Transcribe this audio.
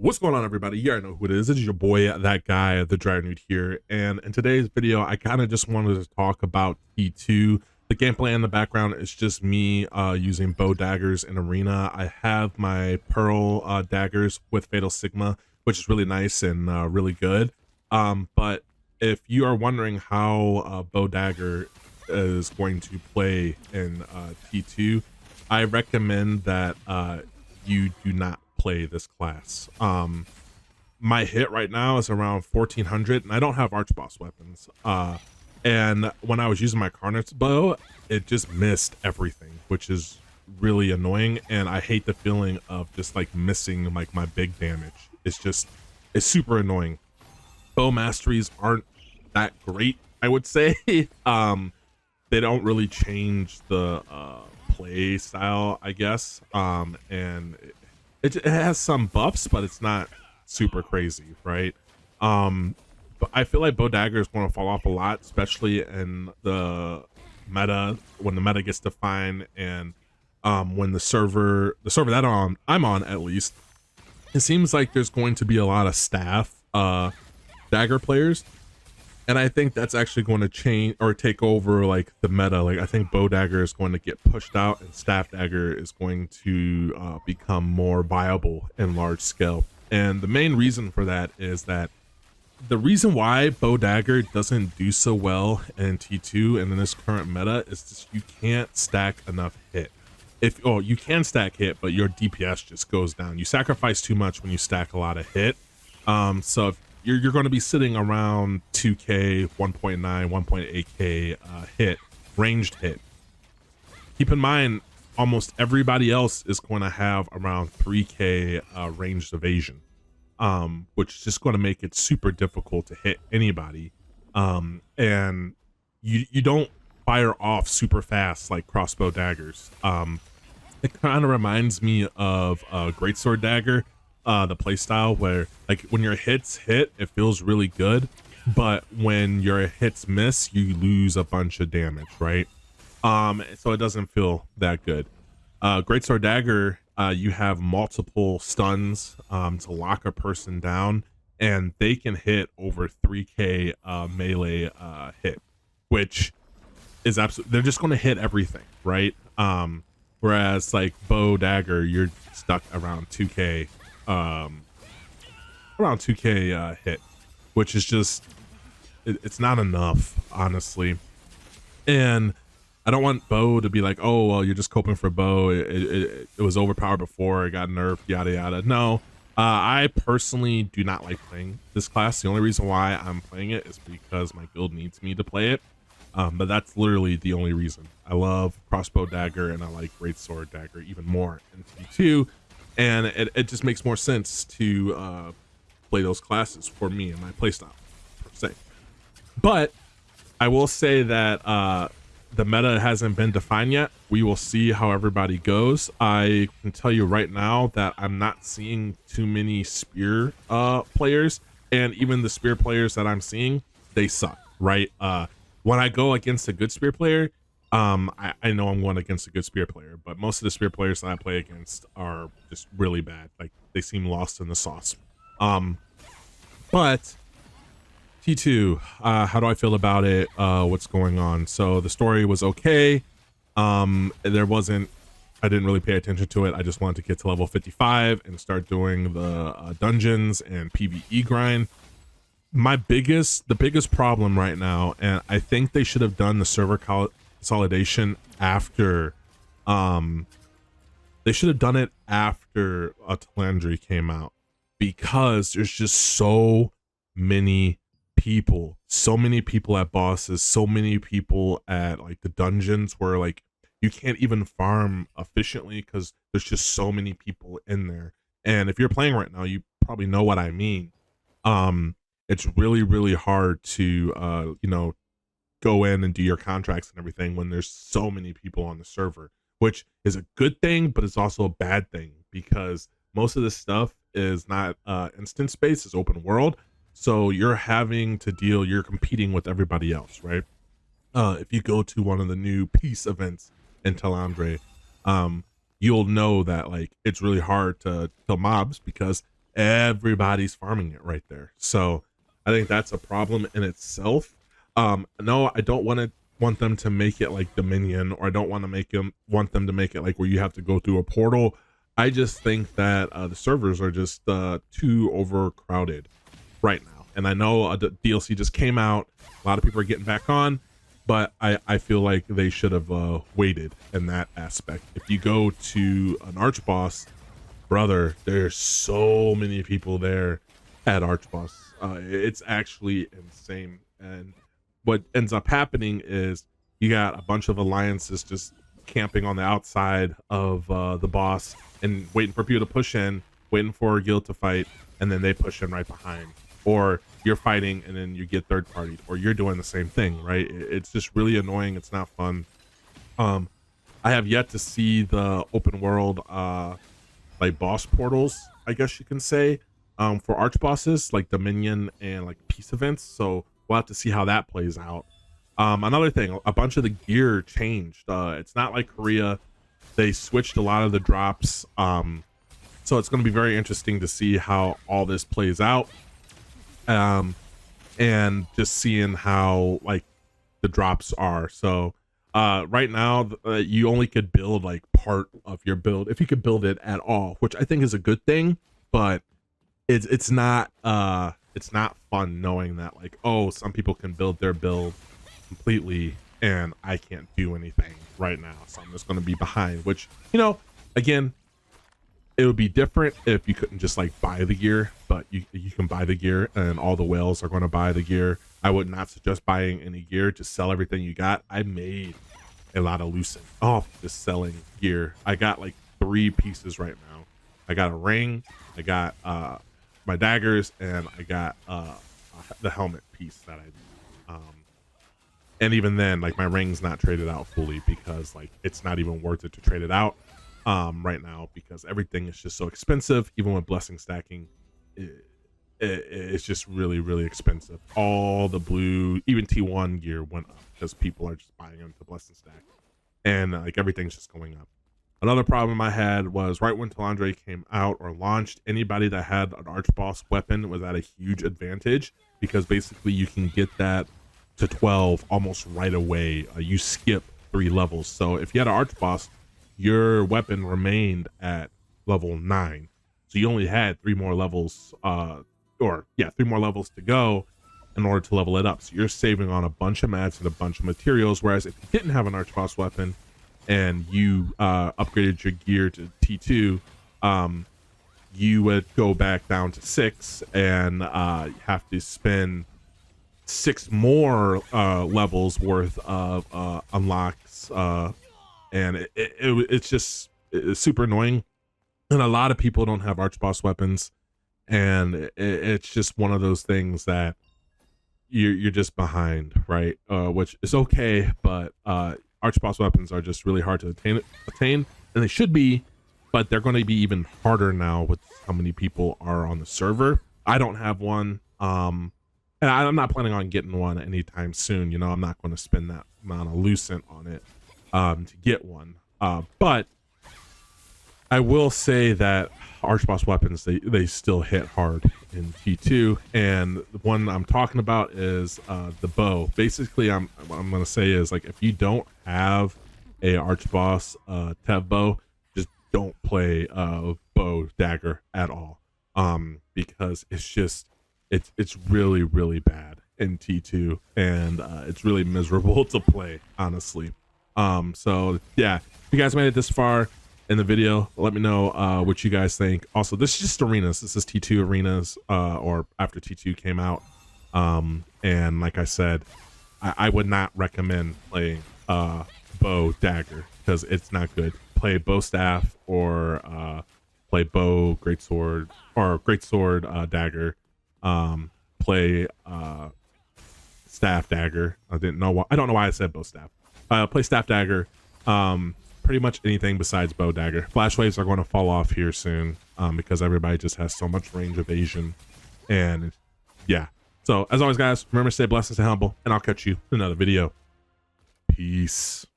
What's going on, everybody? Yeah, I know who it is. It is your boy, that guy, the Dry NEWT here. And in today's video, I kind of just wanted to talk about T2. The gameplay in the background is just me using bow daggers in arena. I have my Pearl daggers with Fatal Sigma, which is really nice and really good. But if you are wondering how bow dagger is going to play in T2, I recommend that you do not play this class. My hit right now is around 1400 and I don't have arch boss weapons. And when I was using my Carnage bow, it just missed everything, which is really annoying. And I hate the feeling of just like missing like my big damage. It's super annoying. Bow masteries aren't that great, I would say. They don't really change the play style, I guess. And it has some buffs, but it's not super crazy, right? But I feel like bow dagger is going to fall off a lot, especially in the meta, when the meta gets defined, and when the server that I'm on, at least, it seems like there's going to be a lot of staff dagger players, and I think that's actually going to change or take over like the meta. Like I think bow dagger is going to get pushed out and staff dagger is going to become more viable in large scale. And the main reason for that is that the reason why bow dagger doesn't do so well in T2 and in this current meta is just you can't stack enough hit. You can stack hit, but your DPS just goes down. You sacrifice too much when you stack a lot of hit. So if you're going to be sitting around 2k, 1.9, 1.8k hit, ranged hit. Keep in mind, almost everybody else is going to have around 3k ranged evasion, which is just going to make it super difficult to hit anybody. And you don't fire off super fast like crossbow daggers. It kind of reminds me of greatsword dagger. The playstyle where like when your hits hit, it feels really good, but when your hits miss, you lose a bunch of damage, right? So it doesn't feel that good. Greatsword dagger, you have multiple stuns to lock a person down, and they can hit over 3k melee hit, which is absolutely, they're just going to hit everything, right? Whereas like bow dagger, you're stuck around 2k hit, which is just it's not enough, honestly. And I don't want bow to be like, oh well, you're just coping for bow, it was overpowered before, it got nerfed, yada yada. No, I personally do not like playing this class. The only reason why I'm playing it is because my guild needs me to play it, but that's literally the only reason. I love crossbow dagger and I like greatsword dagger even more in T2, and it just makes more sense to play those classes for me and my playstyle per se. But I will say that the meta hasn't been defined yet. We will see how everybody goes. I can tell you right now that I'm not seeing too many spear players, and even the spear players that I'm seeing, they suck, right? When I go against a good spear player, I know I'm going against a good spear player, but most of the spear players that I play against are just really bad. Like they seem lost in the sauce. But T2, how do I feel about it? What's going on? So the story was okay. I didn't really pay attention to it. I just wanted to get to level 55 and start doing the dungeons and PvE grind. The biggest problem right now, and I think they should have done the server consolidation after, they should have done it after Talandry came out, because there's just so many people at bosses, so many people at like the dungeons where like you can't even farm efficiently because there's just so many people in there. And if you're playing right now, you probably know what I mean. It's really hard to go in and do your contracts and everything when there's so many people on the server, which is a good thing, but it's also a bad thing because most of this stuff is not instance based, it's open world. So you're competing with everybody else, right? If you go to one of the new peace events in Talandre, you'll know that like it's really hard to kill mobs because everybody's farming it right there. So I think that's a problem in itself. No, I don't want them to make it like Dominion, or I don't want them to make it like where you have to go through a portal. I just think that the servers are just too overcrowded right now. And I know the DLC just came out, a lot of people are getting back on, but I feel like they should have waited in that aspect. If you go to an arch boss, brother, there's so many people there at arch boss. It's actually insane. And what ends up happening is you got a bunch of alliances just camping on the outside of the boss and waiting for people to push in, waiting for a guild to fight, and then they push in right behind. Or you're fighting and then you get third partied, or you're doing the same thing, right? It's just really annoying. It's not fun. I have yet to see the open world like boss portals, I guess you can say, for arch bosses like Dominion and like peace events. So we'll have to see how that plays out. Another thing, a bunch of the gear changed. It's not like Korea. They switched a lot of the drops. So it's going to be very interesting to see how all this plays out. And just seeing how like the drops are. So right now you only could build like part of your build, if you could build it at all, which I think is a good thing, but it's not fun knowing that like, oh, some people can build their build completely and I can't do anything right now, so I'm just going to be behind. Which, you know, again, it would be different if you couldn't just like buy the gear, but you can buy the gear and all the whales are going to buy the gear. I would not suggest buying any gear. Just sell everything you got. I made a lot of lucent off just selling gear. I got like 3 pieces right now. I got a ring, I got my daggers, and I got the helmet piece that I and even then, like, my ring's not traded out fully because like it's not even worth it to trade it out right now, because everything is just so expensive. Even with blessing stacking, it's just really expensive. All the blue, even T1 gear went up because people are just buying them to blessing stack, and like everything's just going up. Another problem I had was right when Talandre came out or launched, anybody that had an arch boss weapon was at a huge advantage, because basically you can get that to 12 almost right away. You skip 3 levels. So if you had an arch boss, your weapon remained at level 9, so you only had 3 more levels 3 more levels to go in order to level it up. So you're saving on a bunch of mats and a bunch of materials, whereas if you didn't have an arch boss weapon and you upgraded your gear to T2, you would go back down to 6 and have to spend 6 more levels worth of unlocks, and it's super annoying. And a lot of people don't have arch boss weapons, and it's just one of those things that you're just behind, right? Which is okay, but arch boss weapons are just really hard to attain, and they should be, but they're going to be even harder now with how many people are on the server. I don't have one, and I'm not planning on getting one anytime soon. You know, I'm not going to spend that amount of lucent on it to get one, but I will say that arch boss weapons, they still hit hard in T2, and the one I'm talking about is the bow. Basically, what I'm going to say is, like, if you don't have a arch boss Tev bow, just don't play bow dagger at all, because it's really bad in T2, and it's really miserable to play, honestly. So yeah, if you guys made it this far in the video, let me know what you guys think. Also, this is just arenas. This is T2 arenas, or after T2 came out. And like I said, I would not recommend playing bow dagger, because it's not good. Play bow staff, or play bow greatsword, or greatsword dagger. Play staff dagger. I don't know why I said bow staff. Play staff dagger. Pretty much anything besides bow dagger. Flash waves are going to fall off here soon, because everybody just has so much range evasion. And yeah, so as always, guys, remember to stay blessed and stay humble, and I'll catch you in another video. Peace.